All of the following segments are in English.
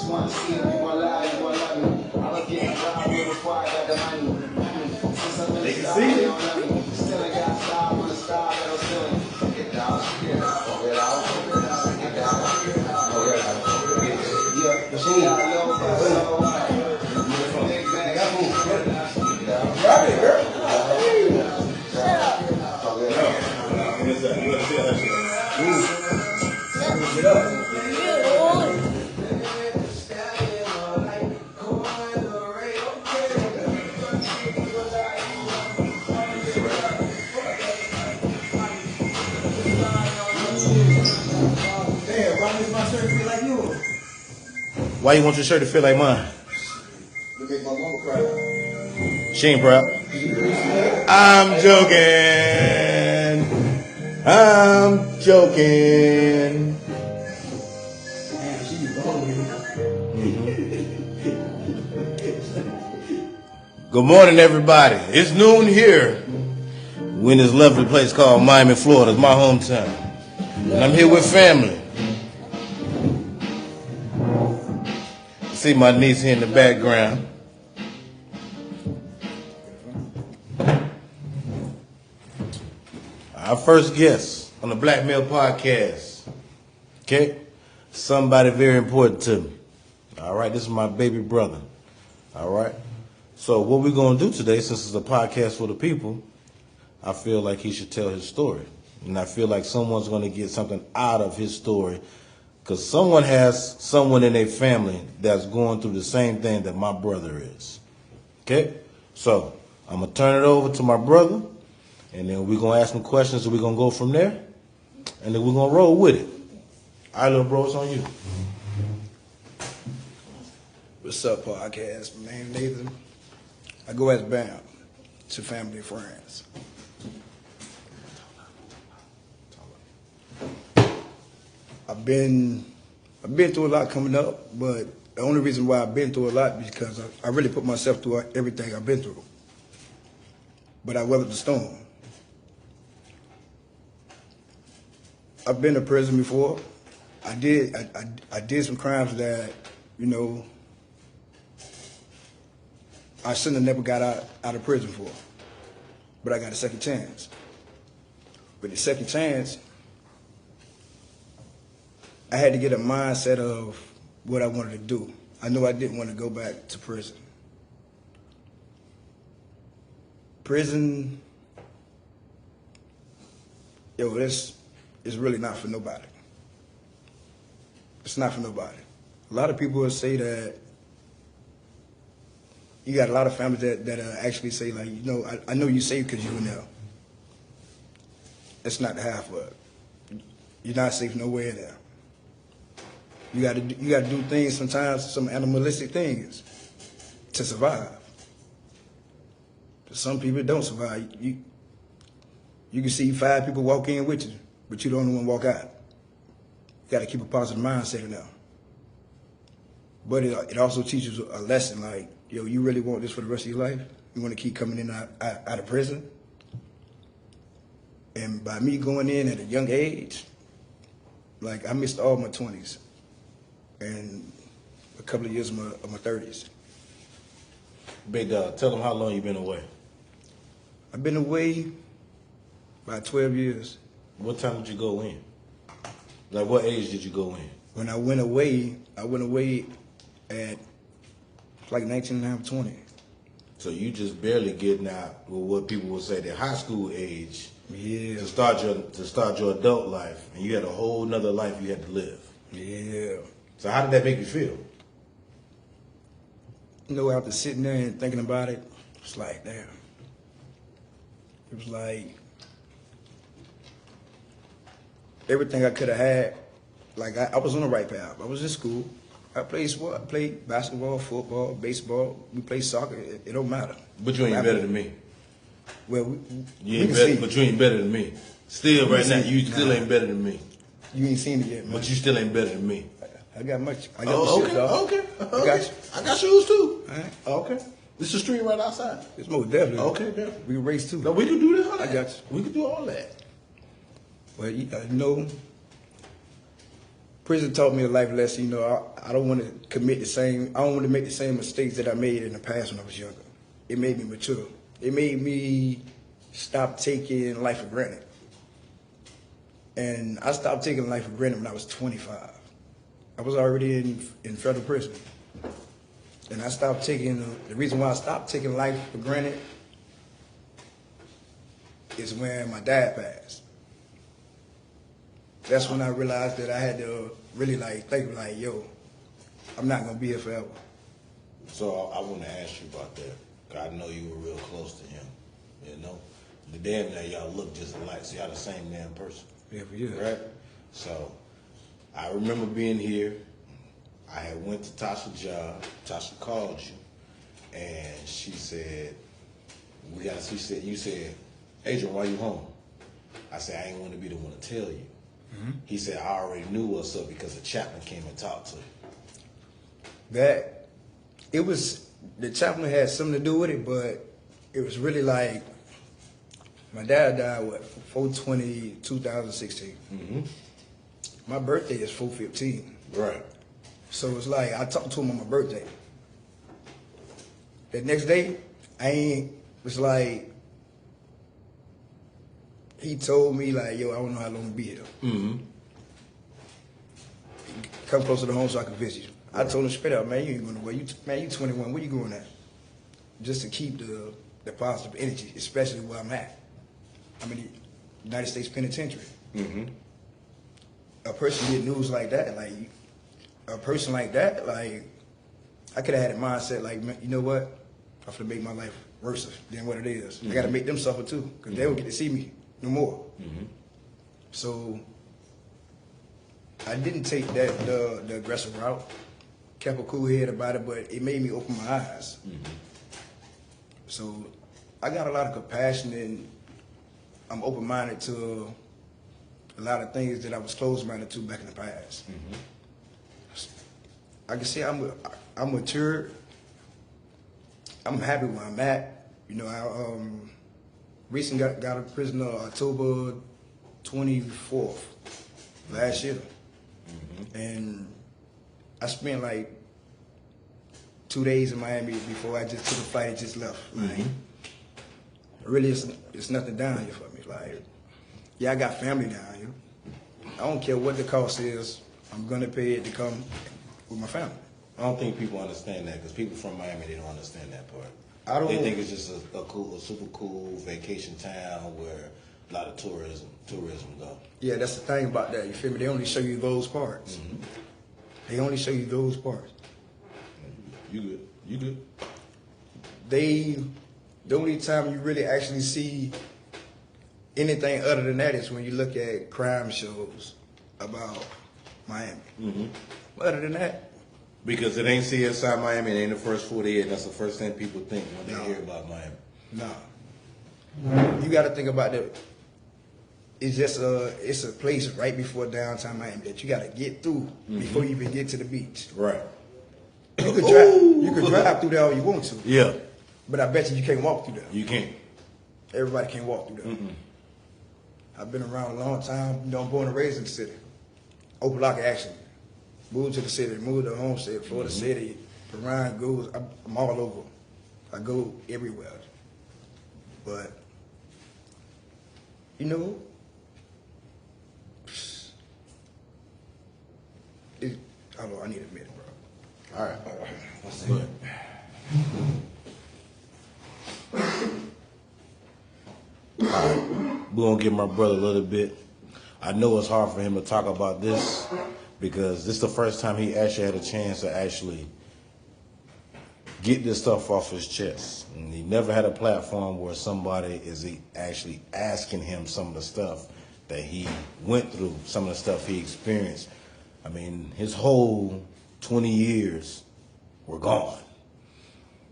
just want to see if you want to lie, you want to love me. I was getting job way before I got the money. Since I'm in the sky, they don't love me. Still I got style on the sky, that I'm still. Get down, get out, get out, get down, get out, get out. Yeah, but she got a little bit so big bag. Grab it, girl. Get up. Why you want your shirt to feel like mine? To make my mama cry. She ain't proud. I'm joking. I'm joking. Man, she be going. Good morning, everybody. It's noon here. We're in this lovely place called Miami, Florida. It's my hometown. And I'm here with family. See my niece here in the background. Our first guest on the Black Male Podcast. Okay? Somebody very important to me. All right? This is my baby brother. All right? So what we're going to do today, since it's a podcast for the people, I feel like he should tell his story. And I feel like someone's going to get something out of his story because someone has someone in their family that's going through the same thing that my brother is. Okay? So I'm going to turn it over to my brother, and then we're going to ask some questions, and we're going to go from there, and then we're going to roll with it. All right, little bro, it's on you. What's up, podcast? My name's Nathan. I go as Bam to family and friends. I've been through a lot coming up, but the only reason why I've been through a lot is because I really put myself through everything I've been through. But I weathered the storm. I've been to prison before. I did some crimes that, you know, I shouldn't have never got out of prison for. But I got a second chance. With the second chance, I had to get a mindset of what I wanted to do. I knew I didn't want to go back to prison. Prison, it's really not for nobody. It's not for nobody. A lot of people will say that you got a lot of families that actually say, like, you know, I know you safe because you in there. That's not the half of it. You're not safe nowhere in there. You got to do things sometimes, some animalistic things, to survive. Some people don't survive. You can see 5 people walk in with you, but you the only one walk out. You got to keep a positive mindset in there. But it also teaches a lesson, like, yo, you really want this for the rest of your life? You want to keep coming in out of prison? And by me going in at a young age, like, I missed all my 20s and a couple of years of my 30s. Big dog, tell them how long you been away. I've been away about 12 years. What time did you go in? Like, what age did you go in? When I went away at like 19 and a half, 20. So you just barely getting out with what people would say the high school age. Yeah. To start your adult life, and you had a whole nother life you had to live. Yeah. So how did that make you feel? You know, after sitting there and thinking about it, it's like, damn. It was like everything I could have had. Like, I was on the right path. I was in school. I played sport. I played basketball, football, baseball. We played soccer. It don't matter. But you ain't better than me. Well, you ain't better than me. Still, right now, you still ain't better than me. You ain't seen it yet, man. But you still ain't better than me. I got much. I got the shit, dog. Okay. I got you. I got shoes too. All right. Okay. This is the street right outside. It's most definitely. Okay, definitely. We can race too. No, we can do this. I got you. We can do all that. Well, you know, prison taught me a life lesson. You know, I don't want to commit the same. I don't want to make the same mistakes that I made in the past when I was younger. It made me mature. It made me stop taking life for granted. And I stopped taking life for granted when I was 25. I was already in federal prison. And I stopped taking, the reason why I stopped taking life for granted is when my dad passed. That's when I realized that I had to really like think like, yo, I'm not gonna be here forever. So I want to ask you about that. 'Cause I know you were real close to him. You know, the damn now y'all look just alike. So y'all the same damn person. Yeah, for you. Right? So I remember being here. I had went to Tasha's job. Tasha called you, and she said, she said, you said, Adrian, why you home? I said, I ain't want to be the one to tell you. Mm-hmm. He said, I already knew what's up because the chaplain came and talked to you. That, it was, the chaplain had something to do with it, but it was really like, my dad died, 4/20/2016. Mm-hmm. My birthday is 4/15. Right. So it's like, I talked to him on my birthday. The next day, it's like, he told me like, yo, I don't know how long to be here. Mm-hmm. Come closer to home so I can visit you. I told him straight up, man, you ain't going nowhere. Man, you 21, where you going at? Just to keep the positive energy, especially where I'm at. I'm in the United States Penitentiary. Mm-hmm. A person get news like that, like, a person like that, like, I could have had a mindset like, you know what? I'm gonna make my life worse than what it is. Mm-hmm. I gotta make them suffer too, because they don't get to see me no more. Mm-hmm. So I didn't take the aggressive route, kept a cool head about it, but it made me open my eyes. Mm-hmm. So I got a lot of compassion, and I'm open-minded to a lot of things that I was closed-minded to back in the past. Mm-hmm. I can say I'm mature. I'm happy where I'm at. You know, I recently got out of prison October 24th last year. Mm-hmm. And I spent like 2 days in Miami before I just took a flight and just left. Mm-hmm. Like, really, it's nothing down here for me. Like, yeah, I got family down here. I don't care what the cost is. I'm gonna pay it to come with my family. I don't think people understand that, because people from Miami, they don't understand that part. They I think it's just a super cool vacation town where a lot of tourism go. Yeah, that's the thing about that. You feel me? They only show you those parts. Mm-hmm. They only show you those parts. You good? You good? The only time you really actually see anything other than that is when you look at crime shows about Miami. Mm-hmm. Other than that, because it ain't CSI Miami, it ain't the first 48. That's the first thing people think when they hear about Miami. No. You got to think about that. It's just it's a place right before downtown Miami that you got to get through before you even get to the beach. Right. You could drive through there all you want to. Yeah. But I bet you can't walk through there. You can't. Everybody can't walk through there. Mm-mm. I've been around a long time. You know, I'm born and raised in the city. Opelika, actually. Moved to the city, moved to Homestead, Florida City, Perrine, Goose. I'm all over. I go everywhere. But, you know, I don't know, I need a minute, bro. All right. Let's see it. All right. We're going to give my brother a little bit. I know it's hard for him to talk about this, because this is the first time he actually had a chance to actually get this stuff off his chest. And he never had a platform where somebody is actually asking him some of the stuff that he went through, some of the stuff he experienced. I mean, his whole 20 years were gone.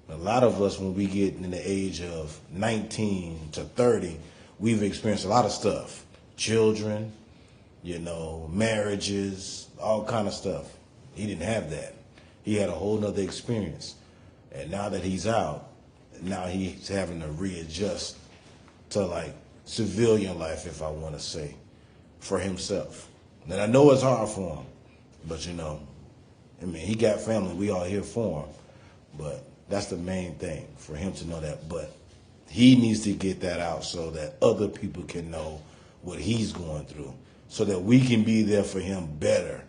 A lot of us, when we get in the age of 19 to 30, we've experienced a lot of stuff. Children, you know, marriages, all kind of stuff. He didn't have that. He had a whole nother experience. And now that he's out, now he's having to readjust to like civilian life, if I want to say, for himself. And I know it's hard for him. But, you know, I mean, he got family. We all here for him. But that's the main thing, for him to know that. But he needs to get that out so that other people can know what he's going through, so that we can be there for him better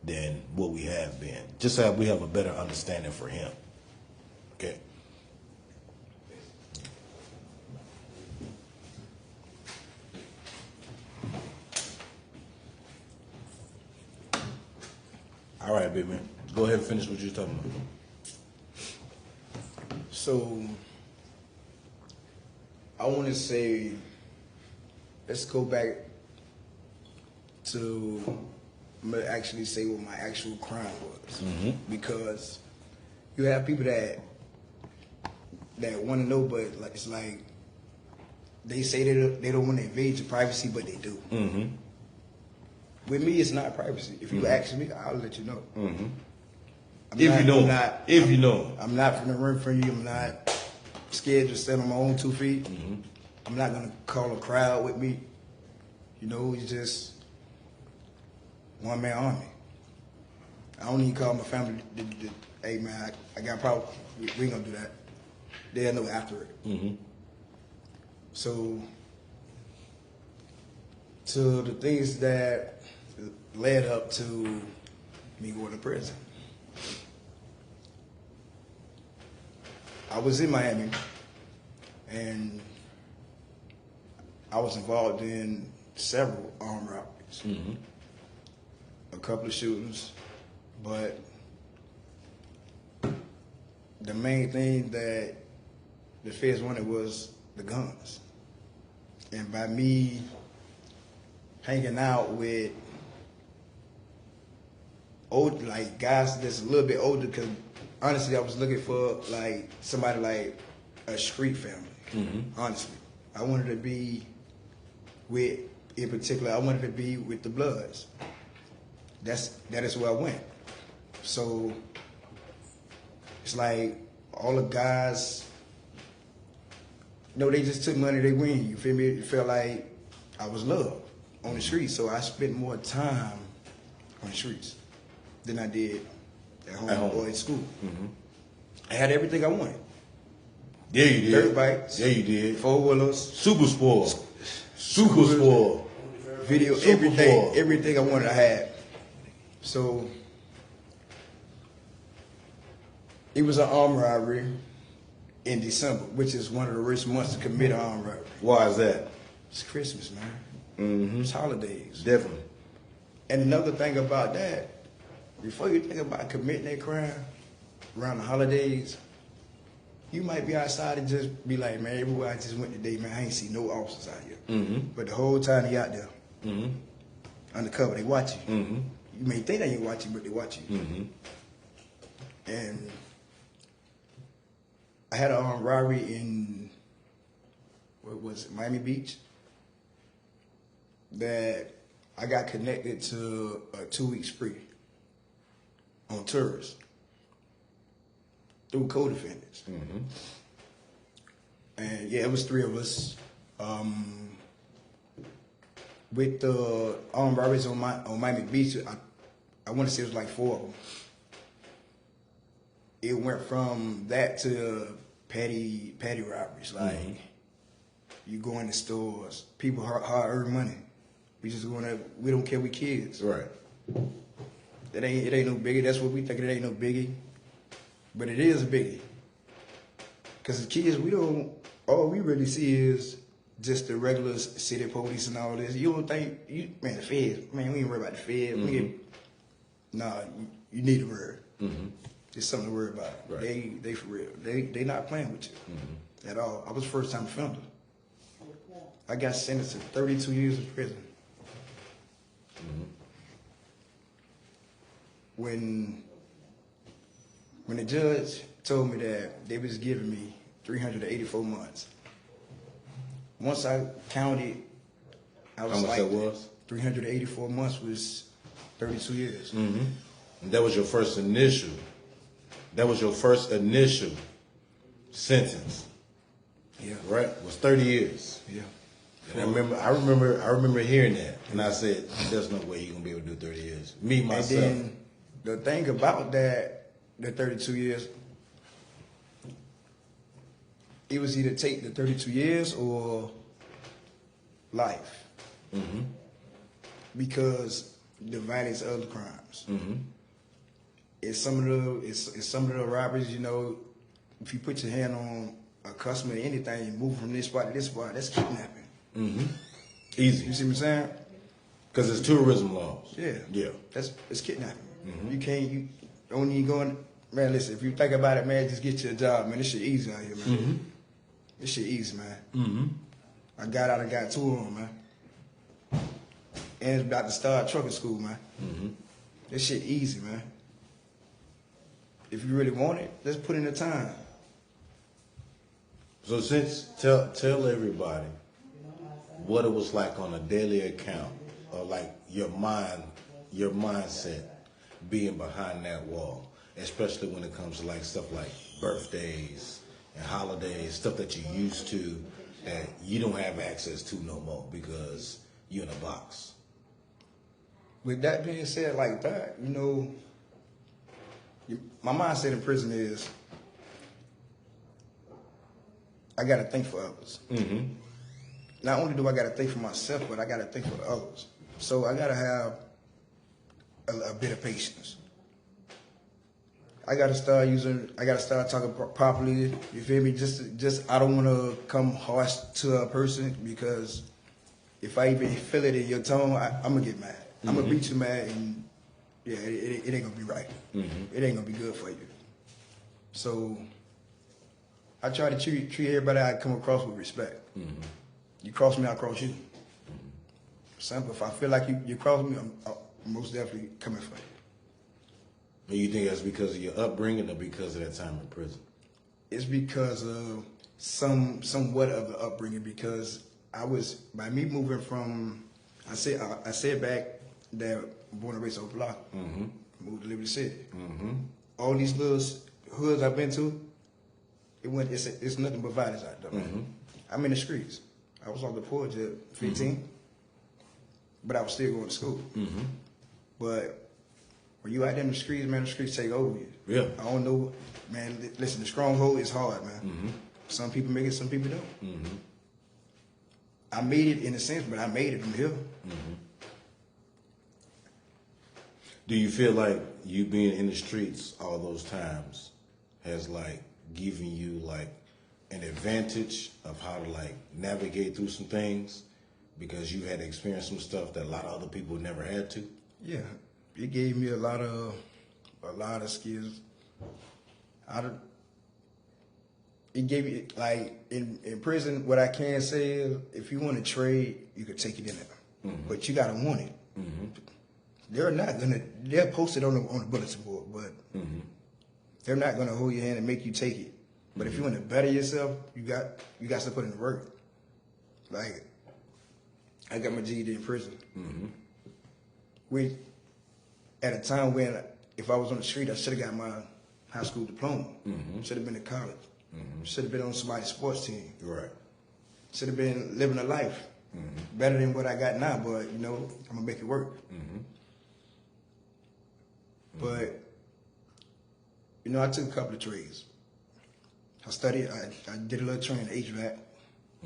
than what we have been. Just so we have a better understanding for him. Okay? All right, big man. Go ahead and finish what you're talking about. So, I want to say, let's go back to, I'm going to actually say what my actual crime was. Because you have people that want to know, but like, it's like, they say they don't want to invade your privacy, but they do. With me, it's not privacy. If you ask me, I'll let you know. If you know. I'm not finna run from you. I'm not scared to stand on my own 2 feet. I'm not gonna call a crowd with me. You know, it's just one man army. I don't even call my family. Hey man, I got a problem. We ain't gonna do that. They'll know after it. So, to the things that led up to me going to prison. I was in Miami, and I was involved in several armed robberies, a couple of shootings, but the main thing that the feds wanted was the guns. And by me hanging out with old, like guys that's a little bit older, because honestly, I was looking for like somebody like a street family. Honestly, I wanted to be with, in particular, I wanted to be with the Bloods. That is where I went. So it's like all the guys, they just took money, they win. You feel me? It felt like I was loved on the streets, so I spent more time on the streets than I did at home or in school. I had everything I wanted. Yeah, you did. Dirt bikes. Yeah, you did. 4-wheelers. Super spoiled. Super spoiled. Video, Super spoiled. everything I wanted I had. So, it was an armed robbery in December, which is one of the worst months to commit an armed robbery. Why is that? It's Christmas, man. It's holidays. Definitely. And another thing about that, before you think about committing that crime around the holidays, you might be outside and just be like, man, everywhere I just went today, man, I ain't see no officers out here. But the whole time they out there, undercover, they watch you. You may think they ain't watching, but they watch you. And I had an armed robbery in, what was it, Miami Beach, that I got connected to a 2-week spree on tourists through co-defendants. And yeah, it was 3 of us. With the armed robberies on Miami Beach, I want to say it was like 4 of them. It went from that to petty robberies. Like, you go in the stores, people hard earn money. We just we don't care, we kids. Right. It ain't no biggie. That's what we think. It ain't no biggie, but it is a biggie. Cause as kids, all we really see is just the regular city police and all this. You don't think, man, the feds, man, we ain't worry about the feds. Nah, you need to worry. It's something to worry about. Right. They for real. They not playing with you at all. I was first time offender. I got sentenced to 32 years in prison. When the judge told me that they was giving me 384 months, once I counted, I was how much like, that was? 384 months was 32 years. And that was your first initial. That was your first initial sentence. Yeah. Right? It was 30 years. Yeah. And I remember hearing that, and I said, "There's no way you're gonna be able to do 30 years." Me myself. And then the thing about that, the 32 years, it was either take the 32 years or life. Mm-hmm. Because the violence of the crimes. Mm-hmm. It's some of the robberies, you know, if you put your hand on a customer or anything, you move from this spot to this spot, that's kidnapping. Mm-hmm. Easy. You see what I'm saying? Because it's tourism laws. Yeah. Yeah. It's kidnapping. Mm-hmm. You don't even go in, man, listen, if you think about it, man, just get you a job, man. This shit easy out here, man. Mm-hmm. This shit easy, man. Mm-hmm. I got out, I got 2 of them, man. And it's about to start trucking school, man. Mm-hmm. This shit easy, man. If you really want it, let's put in the time. So tell everybody what it was like on a daily account, or like your mindset being behind that wall, especially when it comes to like stuff like birthdays and holidays, stuff that you used to that you don't have access to no more because you're in a box. With that being said, like that, you know, my mindset in prison is I got to think for others. Mm-hmm. Not only do I got to think for myself, but I got to think for the others. So I got to have a bit of patience. I got to start talking properly. You feel me? Just I don't want to come harsh to a person, because if I even feel it in your tone, I'm gonna get mad. Mm-hmm. I'm gonna beat you mad, and yeah, it ain't gonna be right. Mm-hmm. It ain't gonna be good for you. So I try to treat everybody I come across with respect. Mm-hmm. You cross me, I cross you. Mm-hmm. Simple. If I feel like you cross me, I'm most definitely coming for you. And you think that's because of your upbringing or because of that time in prison? It's because of somewhat of the upbringing, because by me moving from, I said back that born and raised on the block, mm-hmm. moved to Liberty City. Mm-hmm. All these little hoods I've been to, it's nothing but violence out there. Mm-hmm. I'm in the streets. I was on the porch at 15, mm-hmm. but I was still going to school. Mm-hmm. But when you out there in the streets, man, the streets take over you. Yeah. I don't know, man. Listen, the stronghold is hard, man. Mm-hmm. Some people make it, some people don't. Mm-hmm. I made it in a sense, but I made it from here. Mm-hmm. Do you feel like you being in the streets all those times has like given you like an advantage of how to like navigate through some things because you had to experience some stuff that a lot of other people never had to? Yeah, it gave me a lot of skills. It gave me, like, in prison, what I can say is, if you want to trade, you can take it in there. Mm-hmm. But you got to want it. Mm-hmm. They'll post it on the bulletin board, but mm-hmm. they're not going to hold your hand and make you take it. But if you want to better yourself, you got to put in the work. Like, I got my GED in prison. Mm-hmm. Which, at a time when, if I was on the street, I should have got my high school diploma. Mm-hmm. Should have been in college. Mm-hmm. Should have been on somebody's sports team. Right. Should have been living a life better than what I got now, but, you know, I'm going to make it work. Mm-hmm. But, you know, I took a couple of trades. I studied, I did a little training, HVAC.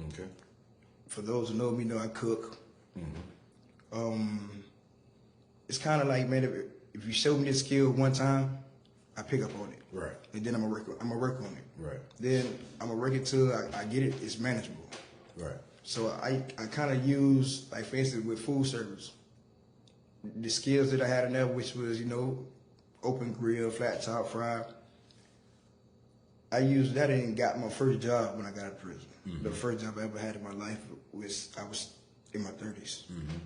Okay. For those who know me, know I cook. Mm-hmm. It's kind of like, man, if you show me this skill one time, I pick up on it. Right. And then I'm gonna work on it. Right. Then I'm gonna work it till I get it. It's manageable. Right. So I kind of use, like, for instance, with food service, the skills that I had in there, which was, you know, open grill, flat top, fry. I used that and got my first job when I got out of prison. Mm-hmm. The first job I ever had in my life was, I was in my 30s. Mm-hmm.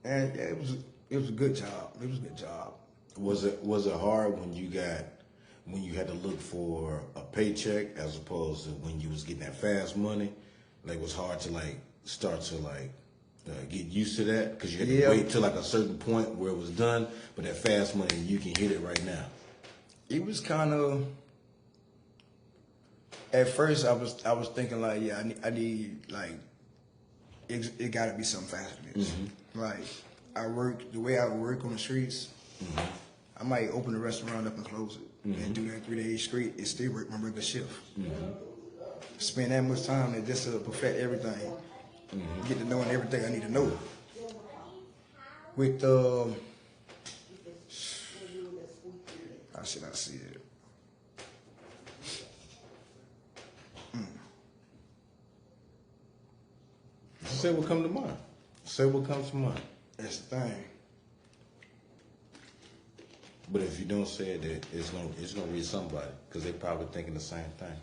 And yeah, it was a good job. It was a good job. Was it hard when you had to look for a paycheck as opposed to when you was getting that fast money? Like, it was hard to like start to like get used to that because you had to wait till like a certain point where it was done, but that fast money, you can hit it right now. It was kind of, at first I was thinking like, yeah, I need like it got to be something faster than this. Like the way I work on the streets. I might open the restaurant up and close it, and do that 3 days straight. It still work my regular shift. Spend that much time and just to perfect everything, get to knowing everything I need to know. With how should I see it? Say what comes to mind. Say what comes to mind. That's the thing. But if you don't say it, it's gonna reach somebody because they probably thinking the same thing.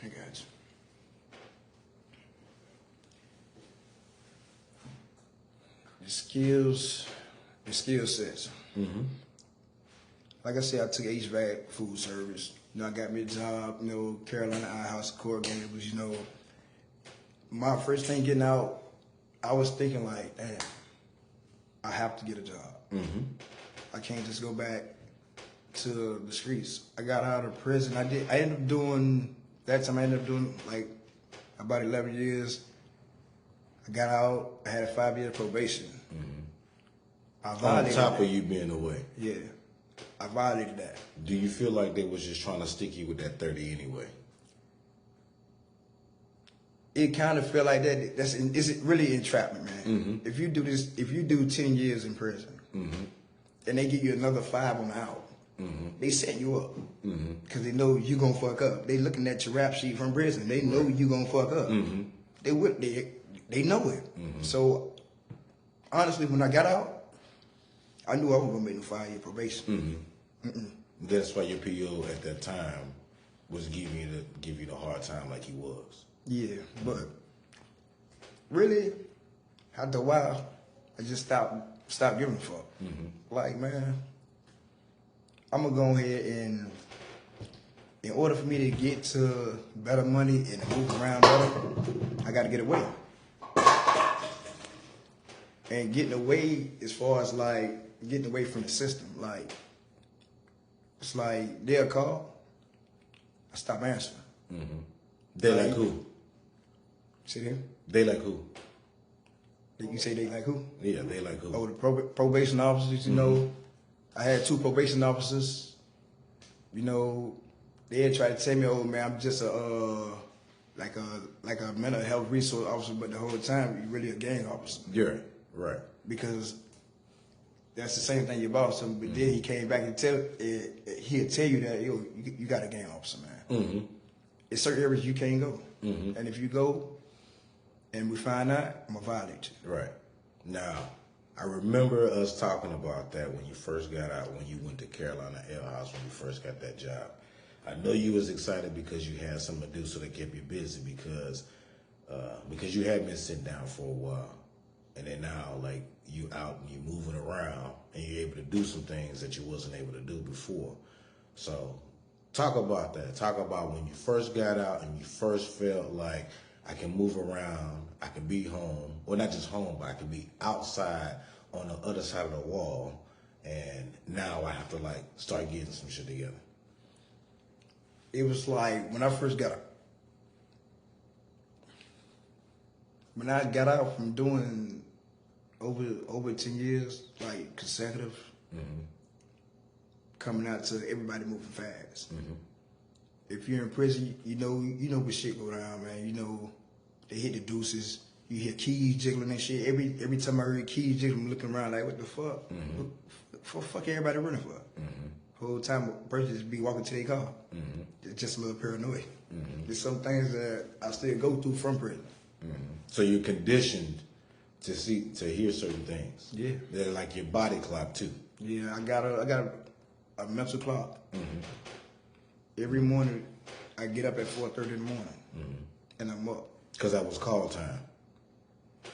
I got you. The skill sets. Like I said, I took HVAC, food service. You know, I got me a job, you know, Carolina Eye House, corrugables, you know. My first thing getting out, I was thinking like, damn, I have to get a job. I can't just go back to the streets. I got out of prison. I ended up doing like about 11 years. I got out. I had a 5-year probation. I violated On top that. of you being away. Yeah, I violated that. Do you feel like they was just trying to stick you with that 30 anyway? It kind of feel like that. Is it really entrapment, man? If you do 10 years in prison, and they give you another 5 on the out, they set you up because they know you gonna fuck up. They looking at your rap sheet from prison. They know you gonna fuck up. They know it. So honestly, when I got out, I knew I wasn't gonna make no 5-year probation. That's why your PO at that time was give you the hard time like he was. Yeah, but really, after a while, I just stopped giving a fuck. Like, man, I'm gonna go ahead and, in order for me to get to better money and move around better, I gotta get away. And getting away as far as like getting away from the system, like, it's like they'll call, I stop answering. They like who? See them? They like who? You say they like who? Yeah, they like who? Oh, the probation officers, you know. I had 2 probation officers. You know, they try to tell me, oh man, I'm just like a mental health resource officer, but the whole time you're really a gang officer. You're right. Because that's the same thing your boss told me, but then he came back and he'll tell you that, yo, you got a gang officer, man. It's certain areas you can't go. And if you go and we find out, I'm gonna violate you. Right. Now, I remember us talking about that when you first got out, when you went to Carolina Ale House, when you first got that job. I know you was excited because you had something to do, so they kept you busy because you had been sitting down for a while. And then now, like, you out and you moving around and you're able to do some things that you wasn't able to do before. So talk about that. Talk about when you first got out and you first felt like I can move around, I can be home. Well, not just home, but I can be outside on the other side of the wall. And now I have to, like, start getting some shit together. It was like when I first got out. When I got out from doing over 10 years, like consecutive, coming out to everybody moving fast. If you're in prison, you know what shit go down, man. You know they hit the deuces. You hear keys jiggling and shit. Every time I heard keys jiggling, I'm looking around like, what the fuck? What the fuck everybody running for? Whole time a person just be walking to their car. It's just a little paranoid. There's some things that I still go through from prison. So you're conditioned to hear certain things. Yeah. They're like your body clock too. Yeah, I got a mental clock. Every morning, I get up at 4:30 in the morning, and I'm up. Because that was call time.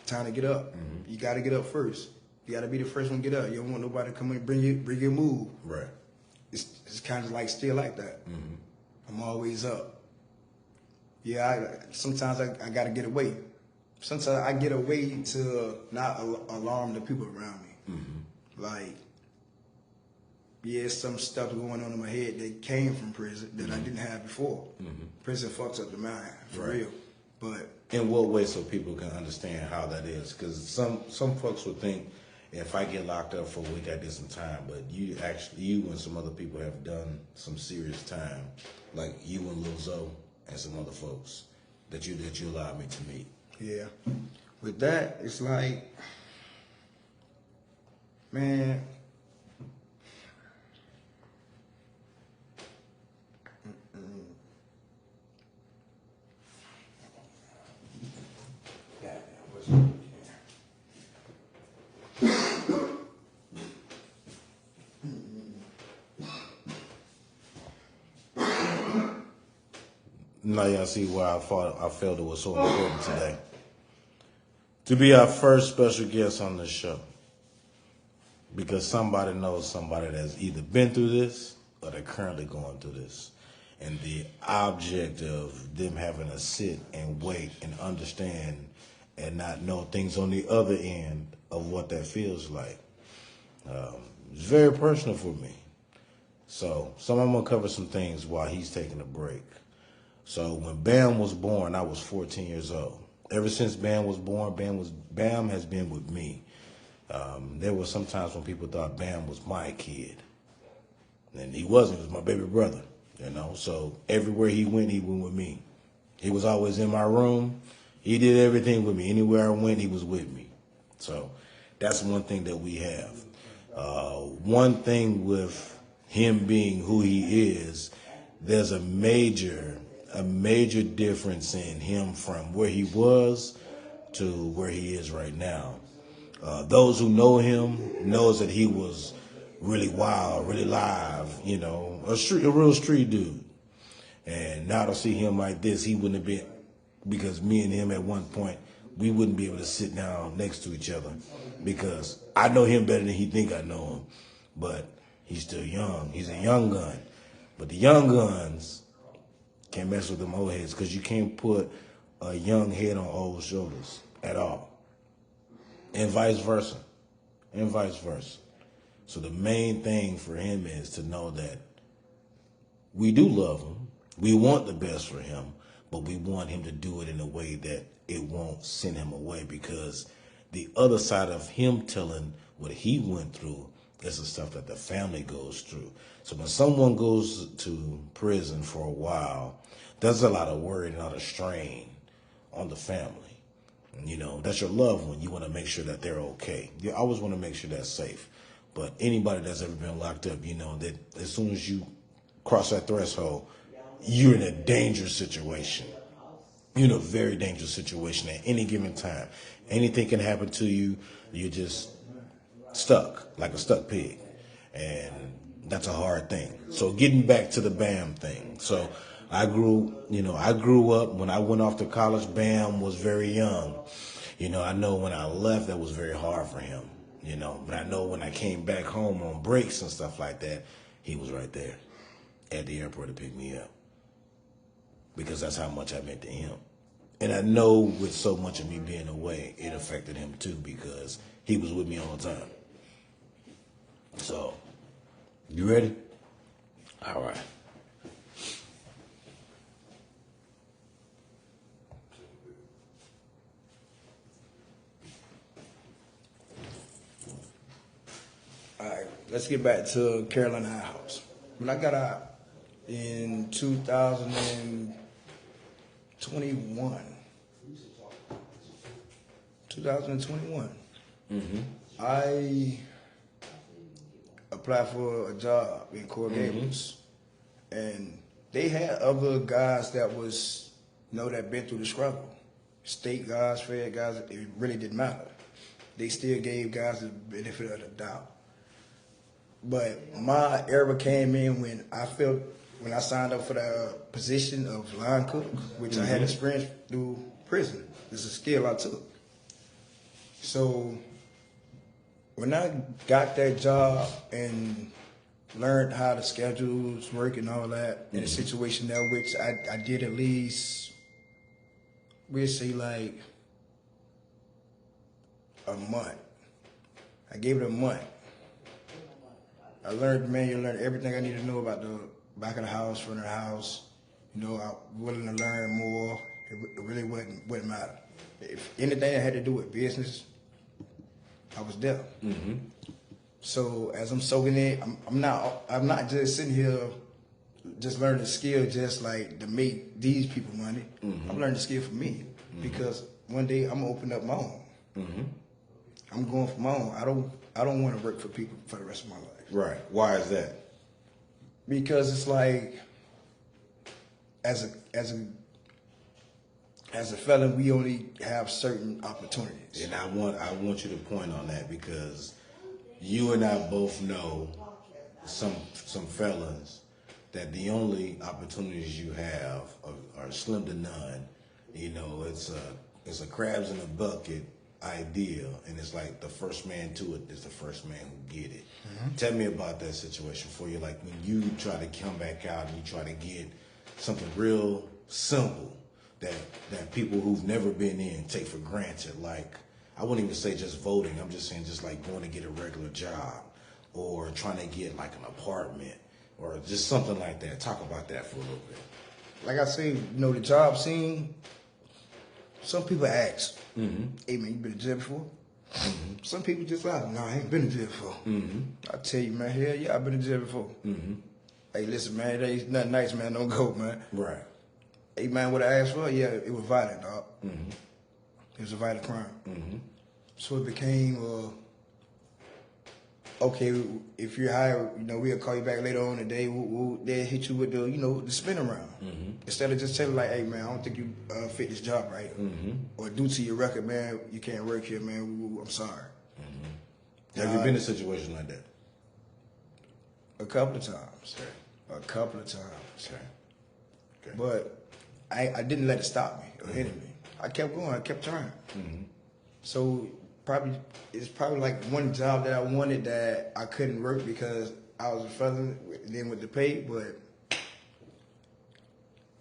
Time to get up. You got to get up first. You got to be the first one to get up. You don't want nobody to come in and bring your move. Right. It's kind of like still like that. I'm always up. Yeah, sometimes I got to get away. Sometimes I get away to not alarm the people around me. Like, yeah, some stuff going on in my head that came from prison that I didn't have before. Prison fucks up the mind, for real. But In what way, so people can understand how that is? Because some folks would think if I get locked up for a week, I did some time. But you and some other people have done some serious time, like you and Lil Zo and some other folks that you allowed me to meet. yeah, with that, it's like, man. Now y'all see why I felt it was so important today to be our first special guest on this show, because somebody knows somebody that's either been through this or they're currently going through this, and the object of them having to sit and wait and understand and not know things on the other end of what that feels like. It's very personal for me. So I'm gonna cover some things while he's taking a break. So when Bam was born, I was 14 years old. Ever since Bam was born, Bam has been with me. There were some times when people thought Bam was my kid, and he wasn't. He was my baby brother, you know. So everywhere he went with me. He was always in my room. He did everything with me. Anywhere I went, he was with me. So that's one thing that we have. One thing with him being who he is, there's a major difference in him from where he was to where he is right now. Those who know him knows that he was really wild, really live, you know, a real street dude. And now to see him like this, he wouldn't have been, because me and him at one point, we wouldn't be able to sit down next to each other, because I know him better than he think I know him. But he's still young. He's a young gun. But the young guns can't mess with them old heads, because you can't put a young head on old shoulders at all. And vice versa. So the main thing for him is to know that we do love him. We want the best for him, but we want him to do it in a way that it won't send him away, because the other side of him telling what he went through is the stuff that the family goes through. So when someone goes to prison for a while, there's a lot of worry and a lot of strain on the family. And, you know, that's your loved one. You want to make sure that they're okay. You always want to make sure that's safe. But anybody that's ever been locked up, you know that as soon as you cross that threshold, you're in a dangerous situation. You're in a very dangerous situation at any given time. Anything can happen to you. You're just stuck, like a stuck pig. And that's a hard thing. So getting back to the Bam thing. So I grew up, when I went off to college, Bam was very young. You know, I know when I left, that was very hard for him. You know, but I know when I came back home on breaks and stuff like that, he was right there at the airport to pick me up, because that's how much I meant to him. And I know with so much of me being away, it affected him too, because he was with me all the time. So, you ready? All right. All right, let's get back to Carolina House. When I got out in 2021, I applied for a job in Coral Gables, and they had other guys that was, you know, that been through the struggle. State guys, fed guys, it really didn't matter. They still gave guys the benefit of the doubt. But my era came in when I signed up for the position of line cook, which I had experience through prison. It's a skill I took. So when I got that job and learned how the schedules work and all that, in a situation there, which I did at least, we'll say like a month. I gave it a month. I learned, man, you learn everything I need to know about the back of the house, front of the house. You know, I'm willing to learn more. It really wouldn't matter. If anything that had to do with business, I was there. So as I'm soaking it, I'm not just sitting here just learning the skill just like to make these people money. I'm learning the skill for me because one day I'm gonna open up my own. I'm going for my own. I don't want to work for people for the rest of my life. Right. Why is that? Because it's like as a felon, we only have certain opportunities. And I want you to point on that because you and I both know some felons that the only opportunities you have are slim to none. You know, it's a crabs in a bucket idea, and it's like the first man to it is the first man who get it. Tell me about that situation for you, like when you try to come back out and you try to get something real simple that people who've never been in take for granted. Like, I wouldn't even say just voting. I'm just saying just like going to get a regular job or trying to get like an apartment or just something like that. Talk about that for a little bit. Like I say, you know, the job scene, some people ask, hey man, you been to jail before? Some people just like, no, I ain't been to jail before. I tell you, man, hell yeah, I've been to jail before. Hey, listen, man, it ain't nothing nice, man, don't go, man. Right. Hey man, what I asked for, yeah, it was violent, dog. It was a violent crime. So it became, okay, if you're hired, you know, we'll call you back later on today. They'll hit you with the, you know, the spin around. Instead of just telling like, hey man, I don't think you fit this job right, or due to your record, man, you can't work here, man. I'm sorry. Have you been in a situation like that? A couple of times. A couple of times. Okay. But I didn't let it stop me or hinder me. I kept going. I kept trying. So it's probably like one job that I wanted that I couldn't work because I was a felon, then with the pay, but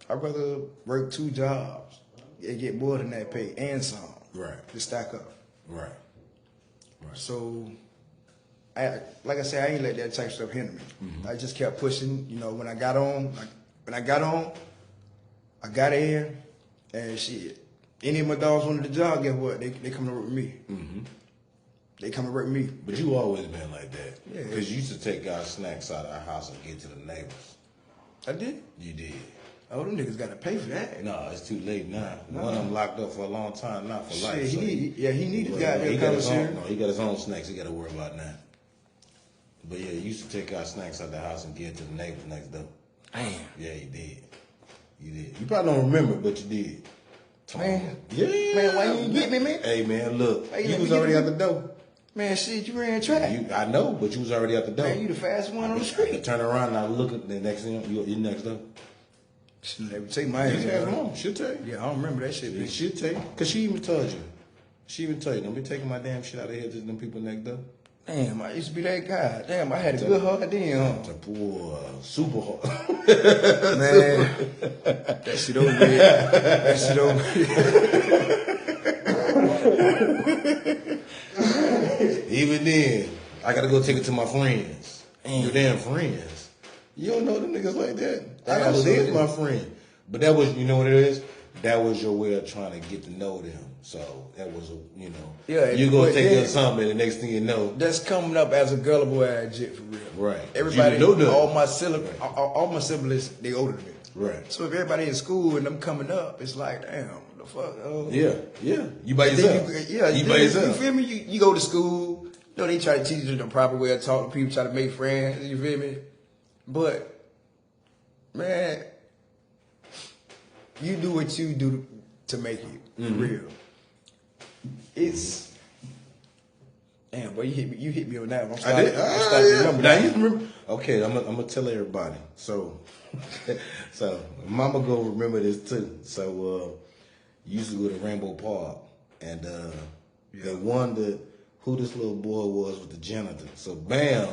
I'd rather work 2 jobs and get more than that pay and some. Right. To stack up. Right. So, like I said, I ain't let that type of stuff hinder me. I just kept pushing. You know, when I got on, I got in, and shit. Any of my dogs wanted the job, guess what? They come to work with me. They come to work with me. But you always been like that. Yeah. Because you used to take our snacks out of our house and get to the neighbors. I did. You did. Oh, them niggas got to pay for that. No, it's too late now. One of them locked up for a long time, not for life. Shit, he needed Well, goddamn he got his own. commissary. No, he got his own snacks. He got to worry about now. But yeah, he used to take our snacks out the house and get to the neighbors next door. Damn. Yeah, he did. You did. You probably don't remember, but you did. Man. Yeah. Man, why you ain't get me, man? Hey, man, look. Hey, You let was me get already me. out the door. Man, shit, you ran track. I know, but you was already out the door. Man, you the fastest one on the You street. turn around and I look at the next thing, you next door. Shouldn't ever take my You ass. ask mom, she'll tell you. Yeah, I don't remember that shit. Yeah, bitch. she'll tell you. Because she even told you. She even told you, don't be taking my damn shit out of here to them people next door. Damn, I used to be that guy. Damn, I had a good heart then, The poor, super hard. Man, that shit over with. That shit over with. Even then, I gotta go take it to my friends. Your damn friends. You don't know them niggas like that. I know they is my friend. But that was, you know what it is? That was your way of trying to get to know them. So that was, you know, Yeah, you gonna but take then- them something, and the next thing you know, That's coming up as a gullible ass jit for real. right? Everybody, You didn't know all nothing. my siblings, they older than me. Right. So if everybody in school and them coming up, it's like, damn, what the fuck? Yeah. You by Then yourself. you you by You yourself. feel me? You go to school. You know, they try to teach you the proper way of talking to people, try to make friends. You feel me? But man, you do what you do to make it for real. It's damn, boy, you hit me on that one. I did. I'm starting to remember Now that. you remember? Okay, I'm gonna tell everybody. So, Mama go remember this too. So, you used to go to Rainbow Park, and they wondered who this little boy was with the janitor. So, Bam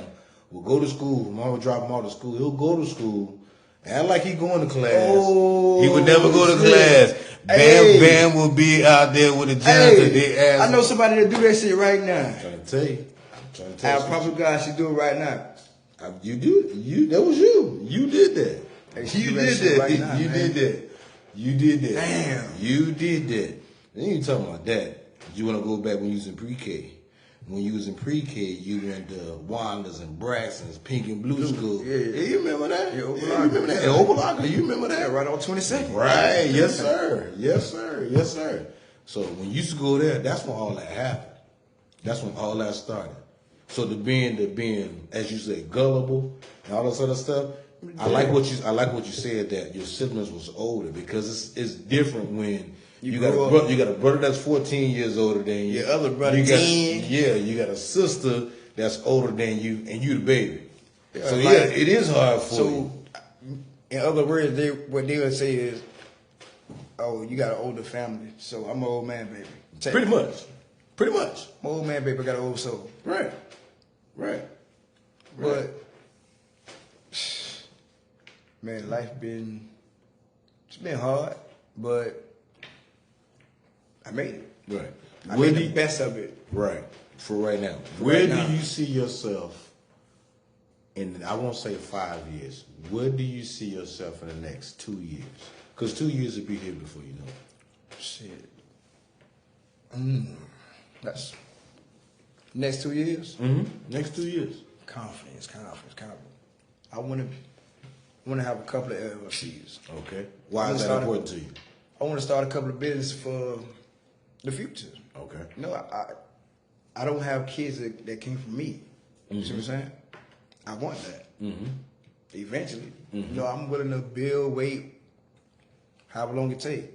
will go to school. Mama drop him off to school. He'll go to school. Act like he going to class. Oh, he would never go to shit. class. Hey. Bam will be out there with the janitor. They Hey, ask I know somebody that do that shit right now. I'm trying to tell you. I probably God she do it right now. You do. That was you. You did that. Hey, she You do that did shit that. right now, You man. did that. You did that. Damn. You did that. Then you talking about that. You want to go back when you was in pre-K. When you was in pre-K, you went to Wanda's and Braxton's Pink and Blue School. Yeah. You remember that? Yeah, You remember that? Opelika, you remember that? Yeah, right on 22nd. Right. Yes, sir. Yes, sir. Yes, sir. So when you used to go there, that's when all that happened. That's when all that started. So the being, as you say, gullible and all this other stuff. I like what you said that your siblings was older because it's different when you got a brother that's 14 years older than you. Your other brother you got, 10. Yeah, you got a sister that's older than you, and you the baby. Yeah, So like, yeah, it is hard for so, you. in other words, what they would say is, "Oh, you got an older family, so I'm an old man, baby." Pretty much. My old man, baby, got an old soul. Right. But man, it's been hard, but I made it. Right. I made the best of it. Right. For right now. For Where right do now. you see yourself in, I won't say 5 years, where do you see yourself in the next 2 years? Because 2 years will be here before you know it. Shit. That's next 2 years. Mm-hmm. Next 2 years. Confidence. I want to have a couple of LLCs. Okay. Why is that important to you? I want to start a couple of businesses for the future. Okay. You know, I don't have kids that came from me. You see what I'm saying? I want that. Eventually. You know, I'm willing to build, wait, however long it take.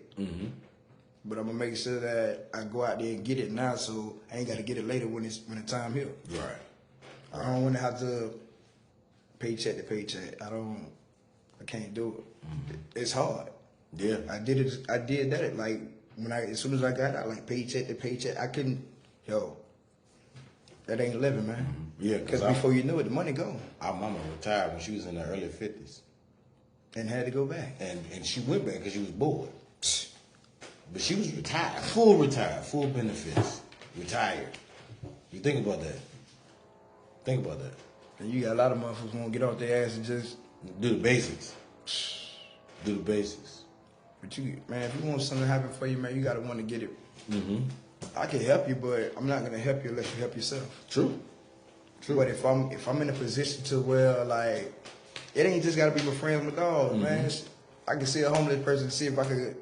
But I'm gonna make sure that I go out there and get it now, so I ain't gotta get it later when the time here. Right. I don't want to have to paycheck to paycheck. I can't do it. It's hard. Yeah. I did that like as soon as I got out, like paycheck to paycheck. I couldn't. That ain't living, man. Yeah. Because before you know it, the money gone. Our mama retired when she was in her early 50s. And had to go back. And she went back because she was bored. But she was retired, full benefits, retired. You think about that. And you got a lot of motherfuckers who won't get off their ass and just do the basics. But man, if you want something to happen for you, man, you gotta want to get it. I can help you, but I'm not gonna help you unless you help yourself. True. But if I'm in a position to where like it ain't just gotta be my friends, my dog, man. I can see a homeless person and see if I could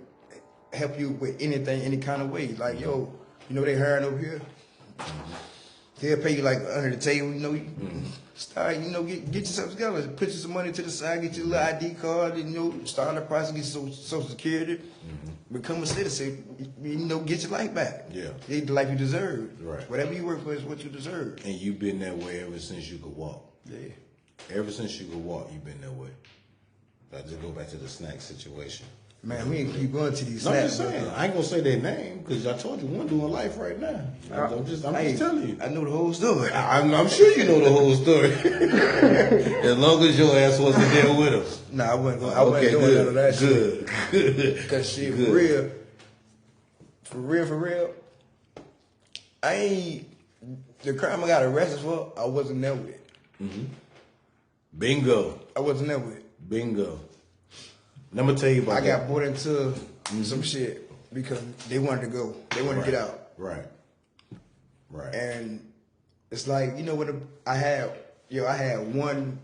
help you with anything, any kind of way. Like, yo, you know they hiring over here? They'll pay you like under the table, you know. Start, you know, get yourself together, put you some money to the side, get your little ID card, and, you know, start the process, get your social security, become a citizen, you know, get your life back. Yeah. Get the life you deserve. Right. Whatever you work for is what you deserve. And you've been that way ever since you could walk. Yeah. Ever since you could walk, you've been that way. I just go back to the snack situation. Man, we ain't keep going to these No, I'm snaps. just saying. I ain't gonna say their name because I told you one doing life right now. I'm just telling you. I know the whole story. I'm sure you know the whole story. As long as your ass wasn't there with us. Nah, I wasn't doing none of that shit. Good. Because shit, Good. for real, I ain't, the crime I got arrested for, I wasn't there with. Bingo. I wasn't there with. Bingo. Let me tell you about I that. got brought into some shit because they wanted to go. They wanted to get out. Right. And it's like, you know what, I had one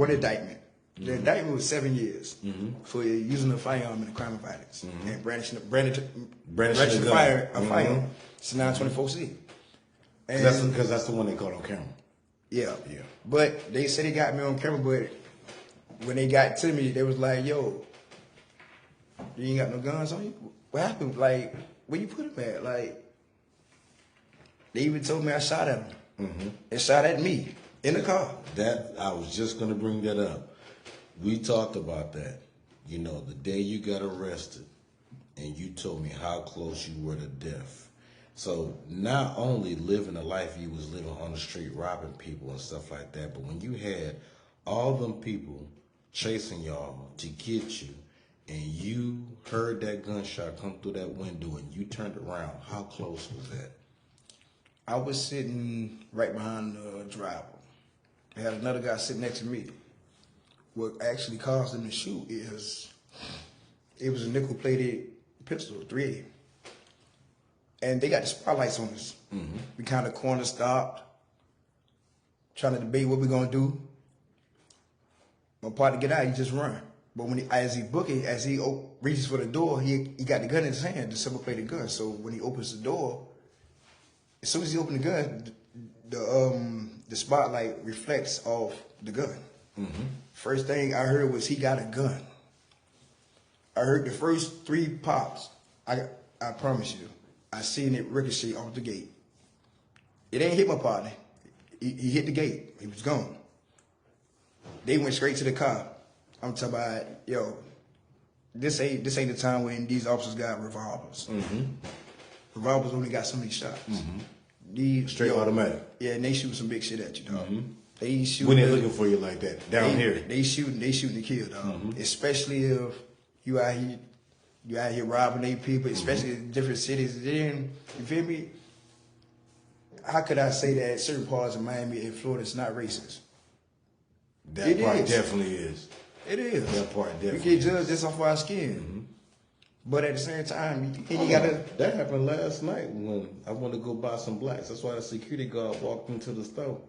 indictment. The indictment was 7 years for using a firearm in a crime of violence and brandishing a firearm. It's a 924C. Because that's the one they caught on camera. Yeah. But they said they got me on camera, but when they got to me, they was like, yo, you ain't got no guns on you? What happened? Like, where you put them at? Like, they even told me I shot at them. And shot at me in the car. That, I was just going to bring that up. We talked about that. You know, the day you got arrested and you told me how close you were to death. So not only living the life you was living on the street, robbing people and stuff like that, but when you had all them people chasing y'all to get you, and you heard that gunshot come through that window and you turned around, how close was that? I was sitting right behind the driver. I had another guy sitting next to me. What actually caused him to shoot is It was a nickel-plated pistol, 380. And they got the spotlights on us. We kind of corner stopped, trying to debate what we're gonna do. My partner get out, he just run. But when as he reaches for the door, he got the gun in his hand, the silver-plated gun. So when he opens the door, as soon as he opened the gun, the spotlight reflects off the gun. First thing I heard was he got a gun. I heard the first 3 pops. I promise you, I seen it ricochet off the gate. It ain't hit my partner. He hit the gate. He was gone. They went straight to the car. I'm talking about, yo, this ain't the time when these officers got revolvers. Revolvers only got so many shots. These Straight automatic. Yeah, and they shoot some big shit at you, dog. They shoot When they looking for you like that down here. They shooting to kill, dog. Especially if you out here robbing their people, especially in different cities. Then, you feel me? How could I say that certain parts of Miami and Florida is not racist? That part definitely is. It is. That part definitely. We get judged just off our skin. But at the same time, you gotta. That happened last night when I wanted to go buy some blacks. That's why the security guard walked into the store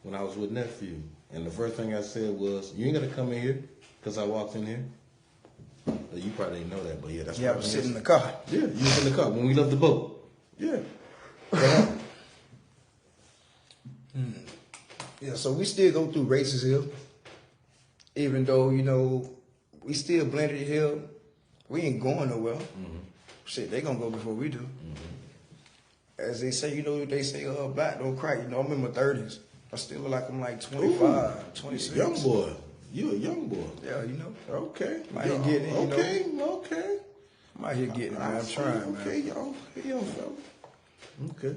when I was with nephew, and the first thing I said was, "You ain't gonna come in here," because I walked in here. You probably didn't know that, but yeah, that's Yeah, I was sitting in the car. Yeah, you was in the car when we left the boat. Yeah. Yeah, so we still go through races here. Even though, we still blended here. We ain't going nowhere. Shit, they gonna go before we do. As they say, they say, black don't crack. I'm in my 30s. I still look like I'm like 25, 26. Young boy. You a young boy. Yeah, Okay. I'm out here getting it, Okay. I'm out here getting it, man. I'm trying, man. Okay, young fella. Okay.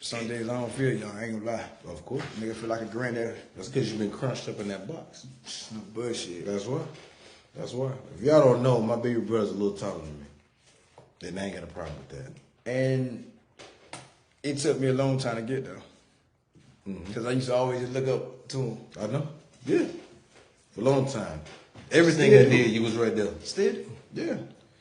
Some days I don't feel young, I ain't gonna lie. Of course. Nigga feel like a granddaddy. That's because you've been crunched up in that box. No bullshit. That's why. That's why. If y'all don't know, my baby brother's a little taller than me. Then I ain't got a problem with that. And it took me a long time to get there. Because I used to always just look up to him. I know. Yeah. For a long time. Everything I did, you was right there. Still? Yeah.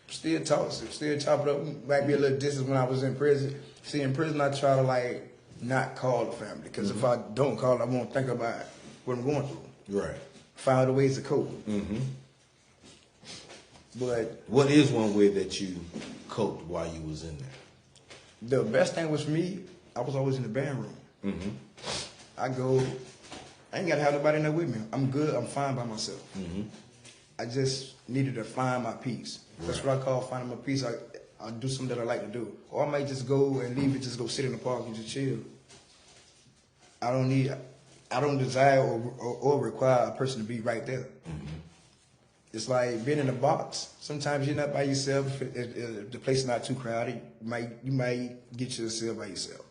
Still chop it up. Might be a little distance when I was in prison. See, in prison, I try to, not call the family. Because if I don't call, I won't think about what I'm going through. Right. Find other ways to cope. But what is one way that you coped while you was in there? The best thing was for me, I was always in the band room. I ain't got to have nobody in there with me. I'm good. I'm fine by myself. I just needed to find my peace. That's what I call finding my peace. I'll do something that I like to do. Or I might just go and leave it, just go sit in the park and just chill. I don't desire or require a person to be right there. It's like being in a box. Sometimes you're not by yourself. If the place is not too crowded, you might get yourself by yourself.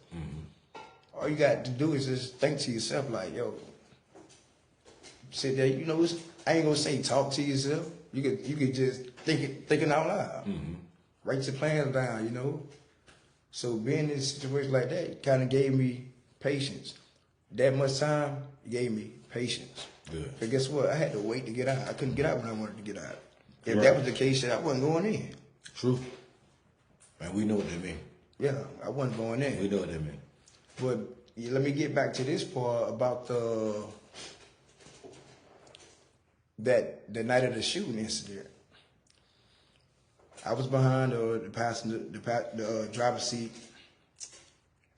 All you got to do is just think to yourself like, yo, sit there. I ain't gonna say talk to yourself. You could just thinking out loud. Write your plans down. So being in a situation like that kind of gave me patience. That much time gave me patience. Good. But guess what? I had to wait to get out. I couldn't get out when I wanted to get out. If that was the case, I wasn't going in. True. Man, we know what that mean. Yeah, I wasn't going in. We know what that mean. But let me get back to this part about the night of the shooting incident. I was behind the driver's seat.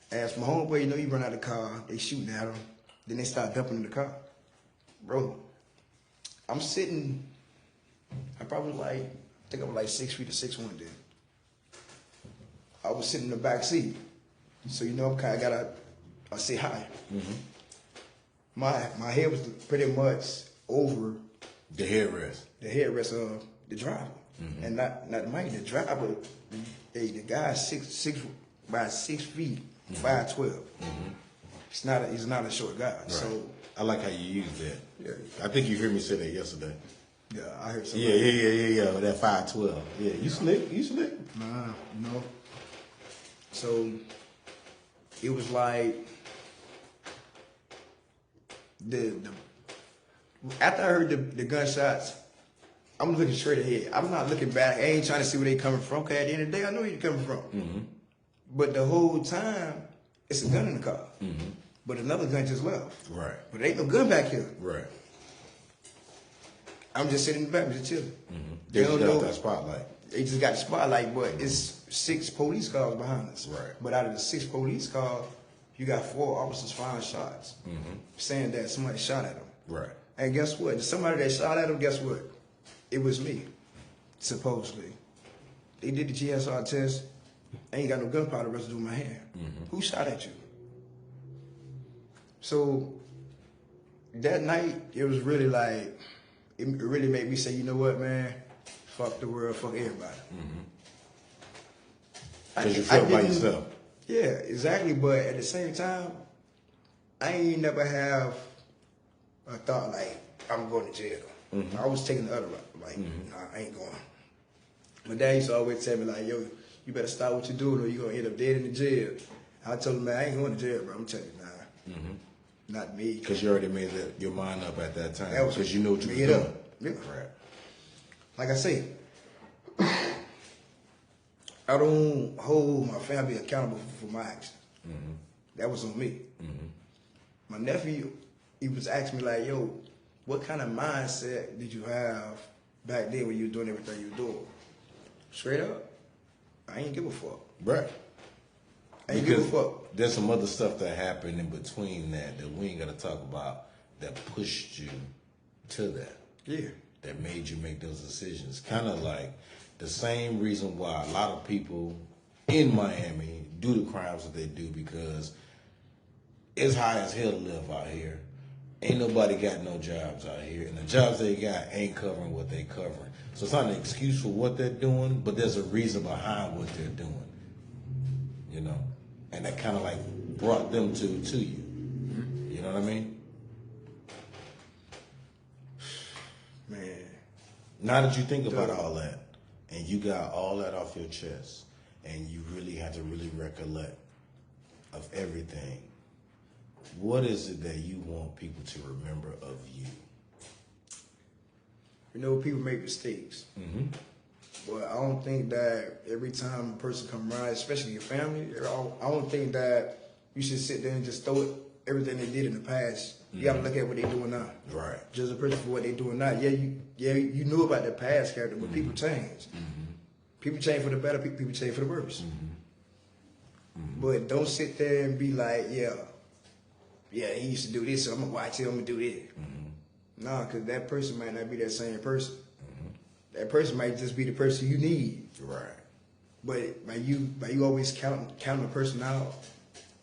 As my homeboy, he run out of the car. They shooting at him. Then they start dumping in the car. Bro, I'm sitting. I think I was like 6 feet or 6'1" then. I was sitting in the back seat. So, I'm kind of I sit high. My head was pretty much over the headrest of the driver. And not the driver, the guy is by 6 feet, 5'12". He's not a short guy. Right. So I like how you use that. Yeah. I think you heard me say that yesterday. Yeah, I heard something. Yeah. That 5'12". Yeah, you slick. Nah, So it was like after I heard the gunshots, I'm looking straight ahead. I'm not looking back. I ain't trying to see where they coming from. Cause at the end of the day, I know where you're coming from. Mm-hmm. But the whole time, it's a gun in the car. Mm-hmm. But another gun just left. Right. But there ain't no gun back here. Right. I'm just sitting in the back, just chilling. Mm-hmm. They They don't just got know. that spotlight. They just got the spotlight, but it's 6 police cars behind us. Right. But out of the 6 police cars, you got 4 officers firing shots, saying that somebody shot at them. Right. And guess what? Somebody that shot at them, guess what? It was me, supposedly. They did the GSR test. I ain't got no gunpowder residue in my hand. Who shot at you? So that night, it was really like, it really made me say, you know what, man? Fuck the world, fuck everybody. Because you felt by didn't- yourself. Yeah, exactly. But at the same time, I ain't never have a thought like, I'm going to jail. I was taking the other route. Like, nah, I ain't going. My dad used to always tell me, like, yo, you better stop what you're doing or you're going to end up dead in the jail. I told him, man, I ain't going to jail, bro. I'm telling you, nah. Not me. Because you already made your mind up at that time. That was Because you know what you were made doing. up. Yeah. Right. Like I say, I don't hold my family accountable for my actions. That was on me. My nephew, he was asking me like, yo, what kind of mindset did you have back then when you were doing everything you were doing? Straight up, I ain't give a fuck. Right. I ain't give a fuck. There's some other stuff that happened in between that we ain't gonna talk about that pushed you to that. Yeah. That made you make those decisions. Kind of like the same reason why a lot of people in Miami do the crimes that they do, because it's high as hell to live out here. Ain't nobody got no jobs out here, and the jobs they got ain't covering what they covering. So it's not an excuse for what they're doing, but there's a reason behind what they're doing. You know, and that kind of like brought them to you. You know what I mean? Man. Now that you think about all that, and you got all that off your chest, and you really have to really recollect of everything, what is it that you want people to remember of you? You know, people make mistakes. But I don't think that every time a person come around, especially your family, I don't think that you should sit there and just throw everything they did in the past. You gotta look at what they're doing now. Right. Judge a person for what they're doing now. You knew about their past character, but people change. People change for the better, people change for the worse. But don't sit there and be like, yeah, he used to do this, so I'm gonna watch him and do this. Nah, because that person might not be that same person. That person might just be the person you need. Right. But by you always counting a person out,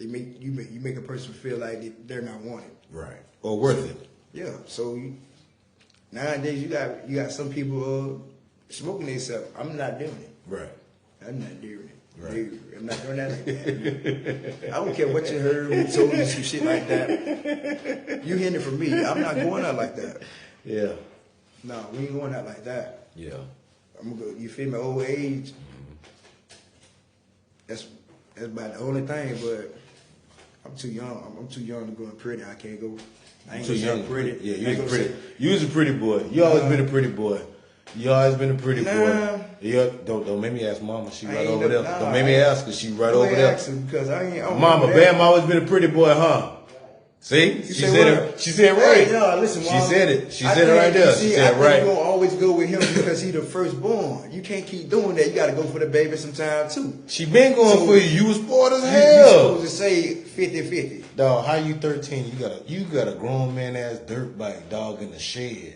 you make a person feel like they're not wanted. Right. Or worth it. Yeah. So nowadays you got some people smoking themselves. I'm not doing it. Right. I'm not doing it. Right. Dude, I'm not doing that like that. I don't care what you heard, who told you some shit like that. You hearing it from me. I'm not going out like that. Yeah. No, we ain't going out like that. Yeah. I'm gonna go, you feel me, old age. That's about the only thing, but I'm too young. I'm too young to go in pretty. I can't go. I ain't Too gonna say young. pretty. Yeah, I you ain't was gonna pretty. say- You was a pretty boy. You always been a pretty boy. You always been a pretty Nah. boy. Yeah. Don't make me ask Mama. She I right ain't over there. nah, Don't make me ask her. She right Go over ahead, there. ask her, because I don't Mama, know that. Bam always been a pretty boy, huh? See? She said said what? it. She said right. Hey, no, listen, She Mom. said it. She I said it think- right there. you She see, said I right. think you're gonna always go with him because he the firstborn. You can't keep doing that. You got to go for the baby sometime too. She been going So, for you. You was spoiled as You hell. supposed to say 50-50. Dog, how you 13? You got a grown man ass dirt bike dog in the shed.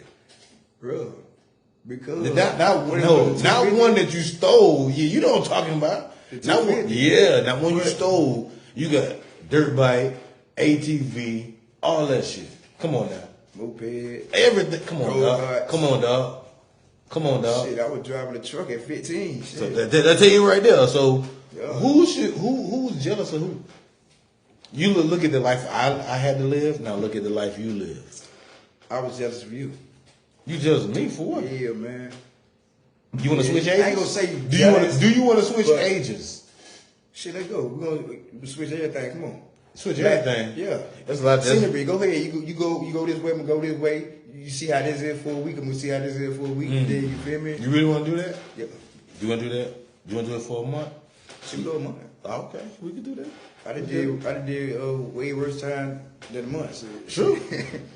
Bro, because Not one that you stole. Yeah, you know what I'm talking about. The Not one, 250. yeah, not one you But- stole. You got dirt bike, ATV, all that shit. Come on now. Moped. Everything. Come on, Road dog. bikes. Come on, dog. Come on, dog. Shit, I was driving a truck at 15. Shit. So that tell you right there. So Yeah. who's jealous of who? You look at the life I had to live. Now look at the life you live. I was jealous of you. You jealous of me for what? Yeah, man. You want to switch I ages? ain't gonna say Do you want jealous, to? Do you want to switch but- ages? Shit, let's go. We're gonna switch everything. Come on. Switch Like, everything. Yeah. That's a lot. Scenery. Go ahead. You go this way. I'm gonna go this way. you see how this is for a week, I'm gonna see how this is for a week. Then you feel me? You really want to do that? Yeah. You want to do that? You want to do it for a month? She little month. Okay, we can do that. I done did way worse time than a month. So. True.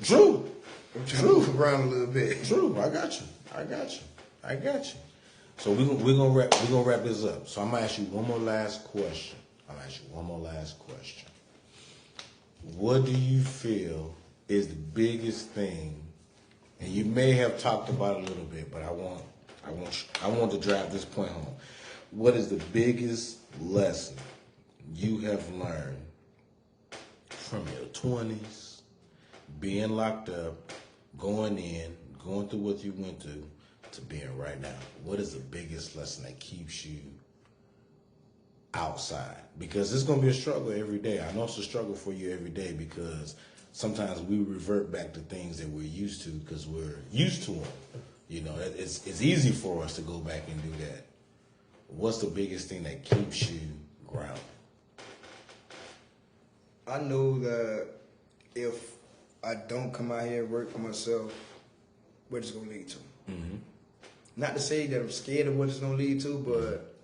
True. I'm trying to move around a little bit. True. I got you. So we're gonna wrap this up. So I'm gonna ask you one more last question. What do you feel is the biggest thing? And you may have talked about it a little bit, but I want to drive this point home. What is the biggest lesson you have learned from your 20s, being locked up, going through what you went through, to being right now? What is the biggest lesson that keeps you outside? Because it's going to be a struggle every day. I know it's a struggle for you every day because sometimes we revert back to things that we're used to because we're used to them. You know, it's easy for us to go back and do that. What's the biggest thing that keeps you grounded? I know that if I don't come out here and work for myself, what it's gonna lead to. Mm-hmm. Not to say that I'm scared of what it's gonna lead to, but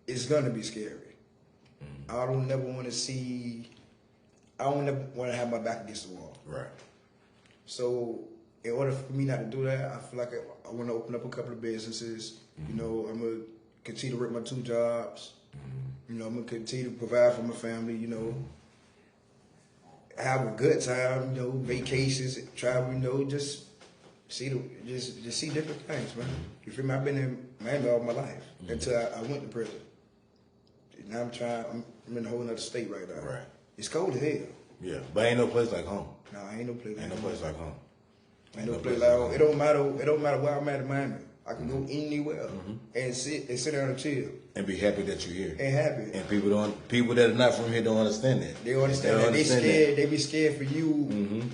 it's gonna be scary. Mm-hmm. I don't never want to have my back against the wall. Right. So in order for me not to do that, I feel like I want to open up a couple of businesses. Mm-hmm. You know, I'm gonna continue to work my 2 jobs. Mm-hmm. You know, I'm gonna continue to provide for my family. You know, have a good time. You know, vacations, travel. You know, just see different things, man. You feel me? I've been in Miami all my life until I went to prison. Now I'm in a whole other state right now. Right. It's cold as hell. Yeah, but ain't no place like home. No, ain't no place. Ain't no place like home. Ain't no place like home. It don't matter where I'm at in Miami. I can go anywhere and sit down and chill. And be happy that you're here. And happy. And people that are not from here don't understand that. They understand that. They scared. They be scared for you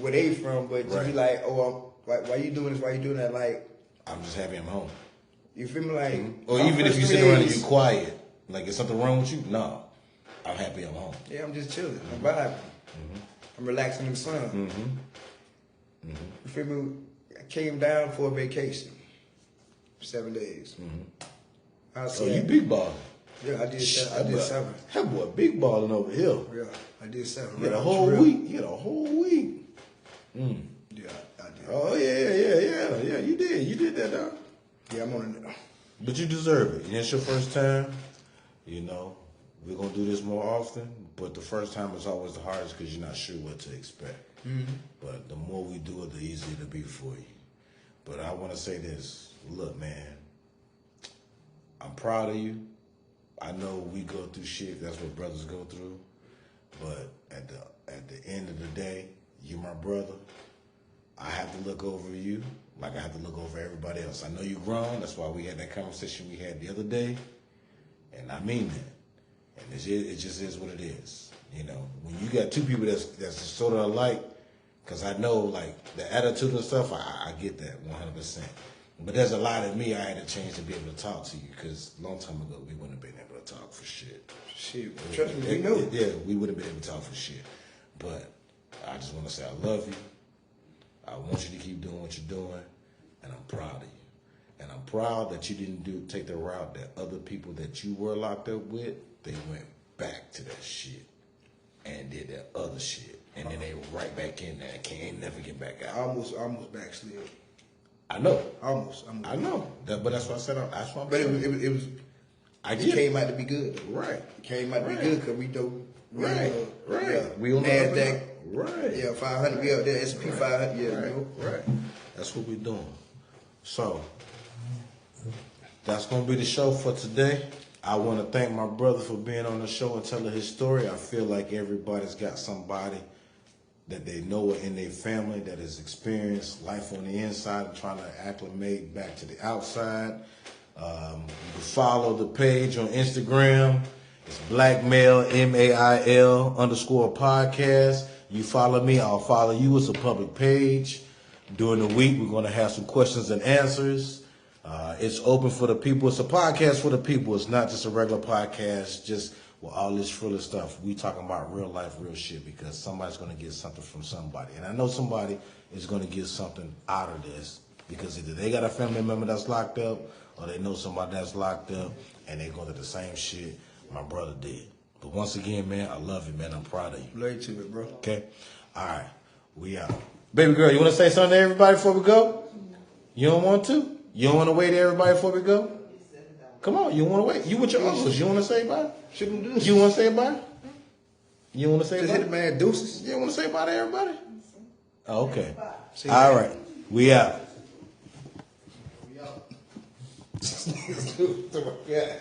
where they from, but you be like, oh, why you doing this? Why you doing that? Like, I'm just happy I'm home. You feel me? Like, or even if you sit around and you quiet, like, is something wrong with you? No, I'm happy I'm home. Yeah, I'm just chilling. I'm vibing. I'm relaxing in the sun. You feel me? I came down for a vacation. 7 days. So you big balling. Yeah, I did 7. That boy big balling over here. Yeah, I did 7. You had a whole week. Yeah, I did. Oh yeah. You did that, dog. Yeah, I'm on it. But you deserve it. It's your first time. You know, we're gonna do this more often. But the first time is always the hardest because you're not sure what to expect. But the more we do it, the easier it'll be for you. But I want to say this. Look, man, I'm proud of you. I know we go through shit. That's what brothers go through. But at the end of the day, you're my brother. I have to look over you like I have to look over everybody else. I know you're grown. That's why we had that conversation we had the other day. And I mean that. And it just is what it is. You know, when you got 2 people that's sort of alike, because I know, like, the attitude and stuff, I get that 100%. But there's a lot of me I had to change to be able to talk to you, because a long time ago, we wouldn't have been able to talk for shit. Shit, trust me, you know. Yeah, we wouldn't have been able to talk for shit. But I just want to say I love you. I want you to keep doing what you're doing, and I'm proud of you. And I'm proud that you didn't take the route that other people that you were locked up with, they went back to that shit and did that other shit. And then they were right back in there and can't never get back out. I almost backslid. I know. Almost. I know. But that's what I said. That's what I'm saying. It was. It came out to be good. Right. It came out to be good because we don't. Right. We on NASDAQ. Right. Yeah, 500. We up there. S&P 500. Yeah. Right. That's what we're doing. So that's gonna be the show for today. I want to thank my brother for being on the show and telling his story. I feel like everybody's got somebody that they know in their family that has experienced life on the inside and trying to acclimate back to the outside. You can follow the page on Instagram. It's Blackmail, MAIL _podcast. You follow me, I'll follow you. It's a public page. During the week, we're going to have some questions and answers. It's open for the people. It's a podcast for the people. It's not just a regular podcast. Just with all this frivolous stuff. We talking about real life, real shit, because somebody's gonna get something from somebody, and I know somebody is gonna get something out of this because either they got a family member that's locked up, or they know somebody that's locked up, and they go through the same shit my brother did. But once again, man, I love you, man. I'm proud of you. Love you too, bro. Okay, all right, we out. Baby girl, you want to say something to everybody before we go? You don't want to? You don't want to wait to everybody before we go? Come on, you want to wait? You with your uncles? You want to say bye? You want to say bye? You want to say Just bye? hit the man deuces. You want to say bye to everybody? Oh, okay. All right, we out. Yeah.